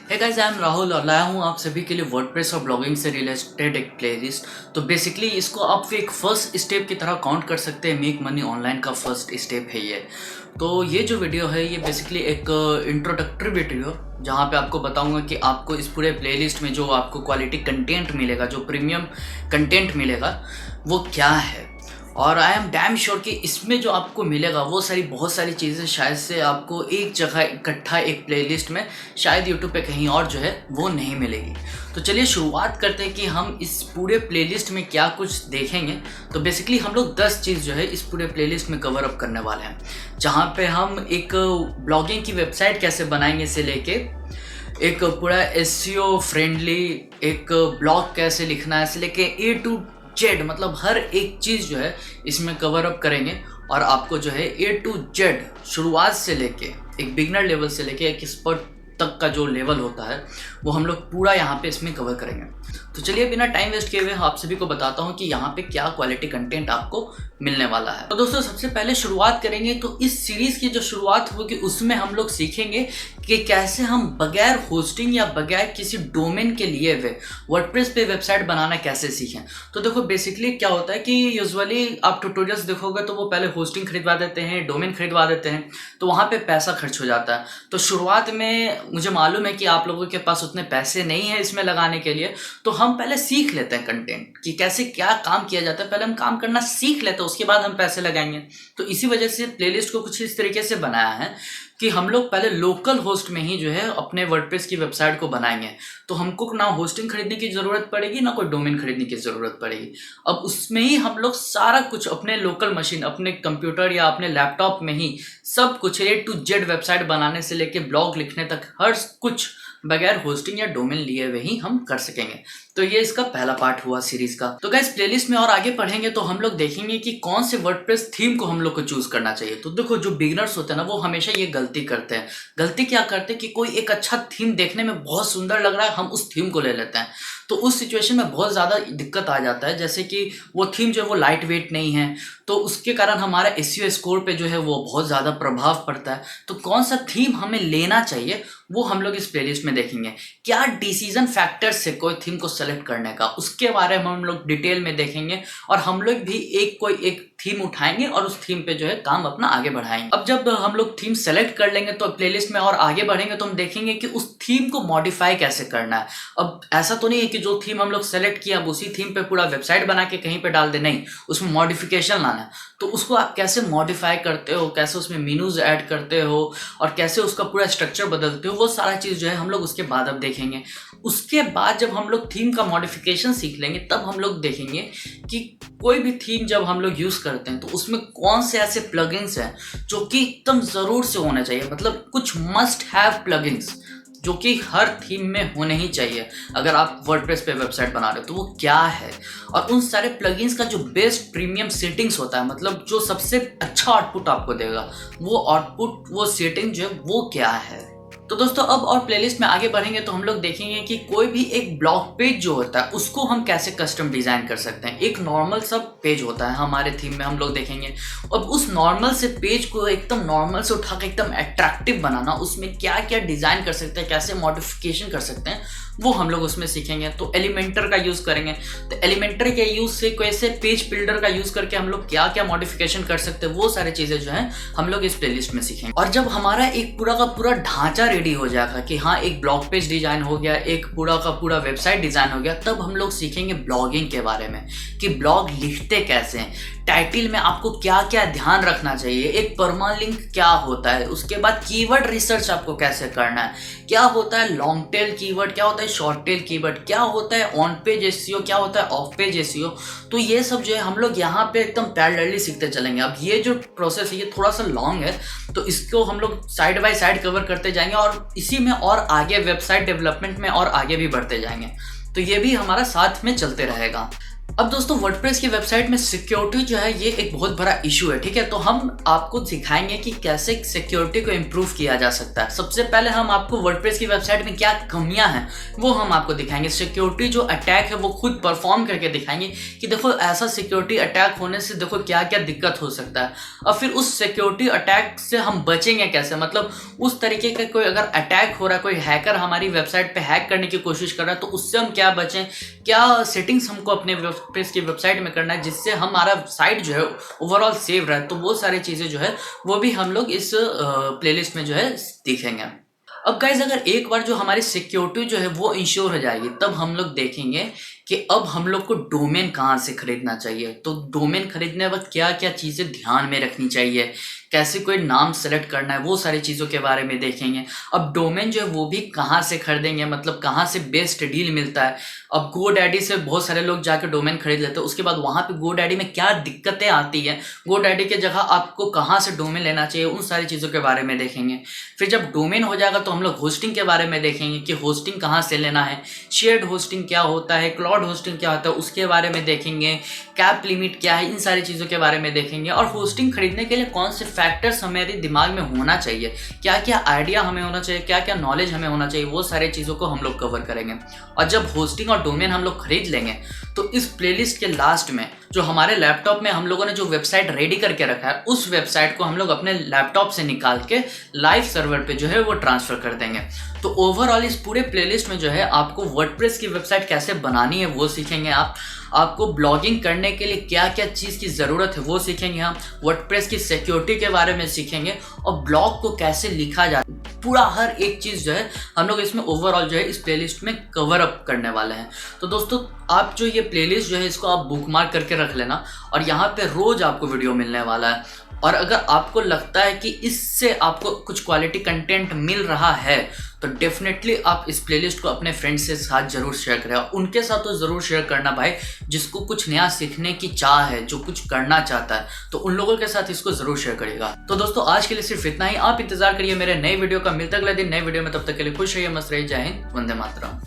Hey guys, I am Rahul और लाया हूँ आप सभी के लिए वर्डप्रेस और ब्लॉगिंग से रिलेटेड एक प्लेलिस्ट। तो बेसिकली इसको आप एक फर्स्ट स्टेप की तरह काउंट कर सकते हैं। मेक मनी ऑनलाइन का फर्स्ट स्टेप है ये। तो ये जो वीडियो है ये बेसिकली एक इंट्रोडक्टरी वीडियो जहाँ पे आपको बताऊंगा कि आपको इस पूरे प्लेलिस्ट में जो आपको क्वालिटी कंटेंट मिलेगा, जो प्रीमियम कंटेंट मिलेगा वो क्या है। और आई एम डैम श्योर कि इसमें जो आपको मिलेगा वो बहुत सारी चीज़ें शायद से आपको एक जगह इकट्ठा एक प्लेलिस्ट में शायद यूट्यूब पे कहीं और जो है वो नहीं मिलेगी। तो चलिए शुरुआत करते हैं कि हम इस पूरे प्लेलिस्ट में क्या कुछ देखेंगे। तो बेसिकली हम लोग 10 चीज़ जो है इस पूरे प्लेलिस्ट में कवर अप करने वाले हैं, जहाँ पे हम एक ब्लॉगिंग की वेबसाइट कैसे बनाएंगे से लेके एक पूरा एसईओ फ्रेंडली एक ब्लॉग कैसे लिखना है से लेके ए टू जेड, मतलब हर एक चीज़ जो है इसमें कवर अप करेंगे। और आपको जो है ए टू जेड शुरुआत से लेके एक बिगनर लेवल से लेके एक एक्सपर्ट तक का जो लेवल होता है वो हम लोग पूरा यहाँ पे इसमें कवर करेंगे। तो चलिए बिना टाइम वेस्ट किए हुए आप सभी को बताता हूँ कि यहाँ पे क्या क्वालिटी कंटेंट आपको मिलने वाला है। तो दोस्तों सबसे पहले शुरुआत करेंगे तो इस सीरीज़ की जो शुरुआत होगी उसमें हम लोग सीखेंगे कि कैसे हम बगैर होस्टिंग या बगैर किसी डोमेन के लिए हुए वर्डप्रेस पे वेबसाइट बनाना कैसे सीखें। तो देखो बेसिकली क्या होता है कि यूजुअली आप ट्यूटोरियल्स देखोगे तो वो पहले होस्टिंग खरीदवा देते हैं, डोमेन खरीदवा देते हैं, तो वहाँ पे पैसा खर्च हो जाता है। तो शुरुआत में मुझे मालूम है कि आप लोगों के पास उतने पैसे नहीं है इसमें लगाने के लिए, तो हम पहले सीख लेते हैं कंटेंट कि कैसे क्या काम किया जाता है। पहले हम काम करना सीख लेते हैं, उसके बाद हम पैसे लगाएंगे। तो इसी वजह से प्लेलिस्ट को कुछ इस तरीके से बनाया है कि हम लोग पहले लोकल होस्ट में ही जो है अपने वर्डप्रेस की वेबसाइट को बनाएंगे। तो हमको ना होस्टिंग खरीदने की ज़रूरत पड़ेगी ना कोई डोमेन खरीदने की ज़रूरत पड़ेगी। अब उसमें ही हम लोग सारा कुछ अपने लोकल मशीन, अपने कंप्यूटर या अपने लैपटॉप में ही सब कुछ ए टू जेड वेबसाइट बनाने से लेके ब्लॉग लिखने तक हर कुछ बगैर होस्टिंग या डोमेन लिए हुए ही हम कर सकेंगे। तो ये इसका पहला पार्ट हुआ सीरीज का। तो गाइस प्लेलिस्ट में और आगे पढ़ेंगे तो हम लोग देखेंगे कि कौन से वर्डप्रेस थीम को हम लोग को चूज करना चाहिए। तो देखो जो बिगिनर्स होते हैं ना वो हमेशा ये गलती करते हैं। गलती क्या करते हैं कि कोई एक अच्छा थीम देखने में बहुत सुंदर लग रहा है, हम उस थीम को ले लेते हैं। तो उस सिचुएशन में बहुत ज़्यादा दिक्कत आ जाता है, जैसे कि वो थीम जो है वो लाइट वेट नहीं है, तो उसके कारण हमारा एसईओ स्कोर पे जो है वो बहुत ज़्यादा प्रभाव पड़ता है। तो कौन सा थीम हमें लेना चाहिए वो हम लोग इस प्लेलिस्ट में देखेंगे। क्या डिसीजन फैक्टर्स से कोई थीम को सेलेक्ट करने का, उसके बारे में हम लोग डिटेल में देखेंगे। और हम लोग भी कोई एक थीम उठाएंगे और उस थीम पे जो है काम अपना आगे बढ़ाएंगे। अब जब हम लोग थीम सेलेक्ट कर लेंगे तो प्लेलिस्ट में और आगे बढ़ेंगे तो हम देखेंगे कि उस थीम को मॉडिफाई कैसे करना है। अब ऐसा तो नहीं है कि जो थीम हम लोग सेलेक्ट किया अब उसी थीम पे पूरा वेबसाइट बना के कहीं पे डाल दे, नहीं, उसमें मॉडिफिकेशन लाना है। तो उसको आप कैसे मॉडिफाई करते हो, कैसे उसमें मेनूज ऐड करते हो और कैसे उसका पूरा स्ट्रक्चर बदलते हो, वो सारा चीज़ जो है हम लोग उसके बाद अब देखेंगे। उसके बाद जब हम लोग थीम का मॉडिफिकेशन सीख लेंगे तब हम लोग देखेंगे कि कोई भी थीम जब हम लोग यूज़ करते हैं तो उसमें कौन से ऐसे प्लगइन्स हैं जो कि एकदम ज़रूर से होने चाहिए, मतलब कुछ मस्ट हैव प्लगइन्स जो कि हर थीम में होने ही चाहिए अगर आप वर्डप्रेस पे वेबसाइट बना रहे हो। तो वो क्या है और उन सारे प्लगइन्स का जो बेस्ट प्रीमियम सेटिंग्स होता है, मतलब जो सबसे अच्छा आउटपुट आपको देगा, वो आउटपुट वो सेटिंग जो है वो क्या है। तो दोस्तों अब और प्लेलिस्ट में आगे बढ़ेंगे तो हम लोग देखेंगे कि कोई भी एक ब्लॉग पेज जो होता है उसको हम कैसे कस्टम डिज़ाइन कर सकते हैं। एक नॉर्मल सा पेज होता है हमारे थीम में, हम लोग देखेंगे। अब उस नॉर्मल से पेज को एकदम नॉर्मल से उठा के एकदम अट्रैक्टिव बनाना, उसमें क्या क्या डिज़ाइन कर सकते हैं, कैसे मॉडिफिकेशन कर सकते हैं, वो हम लोग उसमें सीखेंगे। तो एलिमेंटर का यूज़ करेंगे। तो एलिमेंटर के यूज़ से कैसे पेज बिल्डर का यूज़ करके हम लोग क्या क्या मॉडिफिकेशन कर सकते हैं, वो सारी चीज़ें जो हैं हम लोग इस प्लेलिस्ट में सीखेंगे। और जब हमारा एक पूरा का पूरा ढांचा रेडी हो जाएगा कि हाँ एक ब्लॉग पेज डिज़ाइन हो गया, एक पूरा का पूरा वेबसाइट डिज़ाइन हो गया, तब हम लोग सीखेंगे ब्लॉगिंग के बारे में कि ब्लॉग लिखते कैसे हैं, टाइटल में आपको क्या क्या ध्यान रखना चाहिए, एक परमालिंक क्या होता है, उसके बाद कीवर्ड रिसर्च आपको कैसे करना है, क्या होता है लॉन्ग टेल कीवर्ड, क्या होता है शॉर्ट टेल कीवर्ड, क्या होता है ऑन पेज एसईओ, क्या होता है ऑफ पेज एसईओ। तो ये सब जो है हम लोग यहाँ पे एकदम पैरेलली सीखते चलेंगे। अब ये जो प्रोसेस है ये थोड़ा सा लॉन्ग है, तो इसको हम लोग साइड बाय साइड कवर करते जाएंगे और इसी में और आगे वेबसाइट डेवलपमेंट में और आगे भी बढ़ते जाएंगे। तो ये भी हमारा साथ में चलते रहेगा। अब दोस्तों वर्डप्रेस की वेबसाइट में सिक्योरिटी जो है ये एक बहुत बड़ा इशू है, ठीक है। तो हम आपको सिखाएंगे कि कैसे सिक्योरिटी को इम्प्रूव किया जा सकता है। सबसे पहले हम आपको वर्डप्रेस की वेबसाइट में क्या कमियां हैं वो हम आपको दिखाएंगे। सिक्योरिटी जो अटैक है वो खुद परफॉर्म करके दिखाएंगे कि देखो ऐसा सिक्योरिटी अटैक होने से देखो क्या क्या दिक्कत हो सकता है, और फिर उस सिक्योरिटी अटैक से हम बचेंगे कैसे। मतलब उस तरीके का कोई अगर अटैक हो रहा है, कोई हैकर हमारी वेबसाइट पे हैक करने की कोशिश कर रहा है, तो उससे हम क्या बचें, क्या सेटिंग्स हमको अपने वर्डप्रेस की वेबसाइट में करना है जिससे हमारा साइट जो है ओवरऑल सेव रहे। तो वो सारी चीज़ें जो है वो भी हम लोग इस प्लेलिस्ट में जो है दिखेंगे। अब गाइज अगर एक बार जो हमारी सिक्योरिटी जो है वो इंश्योर हो जाएगी, तब हम लोग देखेंगे कि अब हम लोग को डोमेन कहाँ से खरीदना चाहिए। तो डोमेन खरीदने वक्त क्या क्या चीज़ें ध्यान में रखनी चाहिए, कैसे कोई नाम सेलेक्ट करना है, वो सारी चीज़ों के बारे में देखेंगे। अब डोमेन जो है वो भी कहाँ से खरीदेंगे, मतलब कहाँ से बेस्ट डील मिलता है। अब GoDaddy से बहुत सारे लोग जाकर डोमेन खरीद लेते हैं, उसके बाद वहाँ पे GoDaddy में क्या दिक्कतें आती हैं, GoDaddy के जगह आपको कहाँ से डोमेन लेना चाहिए, उन सारी चीज़ों के बारे में देखेंगे। फिर जब डोमेन हो जाएगा तो हम लोग होस्टिंग के बारे में देखेंगे कि होस्टिंग कहाँ से लेना है, शेयर्ड होस्टिंग क्या होता है, क्लाउड होस्टिंग क्या होता है उसके बारे में देखेंगे, कैप लिमिट क्या है, इन सारी चीज़ों के बारे में देखेंगे। और होस्टिंग खरीदने के लिए कौन से फैक्टर्स हमारे दिमाग में होना चाहिए, क्या क्या आइडिया हमें होना चाहिए, क्या क्या नॉलेज हमें होना चाहिए, वो सारी चीज़ों को हम लोग कवर करेंगे। और जब होस्टिंग और डोमेन हम लोग खरीद लेंगे तो इस प्लेलिस्ट के लास्ट में जो हमारे लैपटॉप में हम लोगों ने जो वेबसाइट रेडी करके रखा है उस वेबसाइट को हम लोग अपने लैपटॉप से निकाल के लाइव सर्वर पे जो है वो ट्रांसफ़र कर देंगे। तो ओवरऑल इस पूरे प्लेलिस्ट में जो है आपको वर्डप्रेस की वेबसाइट कैसे बनानी है वो सीखेंगे आपको ब्लॉगिंग करने के लिए क्या क्या चीज़ की ज़रूरत है वो सीखेंगे हम, वर्डप्रेस की सिक्योरिटी के बारे में सीखेंगे, और ब्लॉग को कैसे लिखा जाता है, पूरा हर एक चीज़ जो है हम लोग इसमें ओवरऑल जो है इस प्लेलिस्ट में कवर अप करने वाले हैं। तो दोस्तों आप जो ये प्लेलिस्ट जो है इसको आप बुकमार्क करके रख लेना, और यहाँ पे रोज़ आपको वीडियो मिलने वाला है। और अगर आपको लगता है कि इससे आपको कुछ क्वालिटी कंटेंट मिल रहा है तो डेफिनेटली आप इस प्लेलिस्ट को अपने फ्रेंड्स के साथ ज़रूर शेयर करें। उनके साथ तो ज़रूर शेयर करना भाई जिसको कुछ नया सीखने की चाह है, जो कुछ करना चाहता है, तो उन लोगों के साथ इसको ज़रूर शेयर करिएगा। तो दोस्तों आज के लिए सिर्फ इतना ही। आप इंतजार करिए मेरे नए वीडियो का। मिलता अगले दिन नए वीडियो में, तब तक के लिए खुश रहिए, मस्त रहिए। जय हिंद, वंदे मातरम।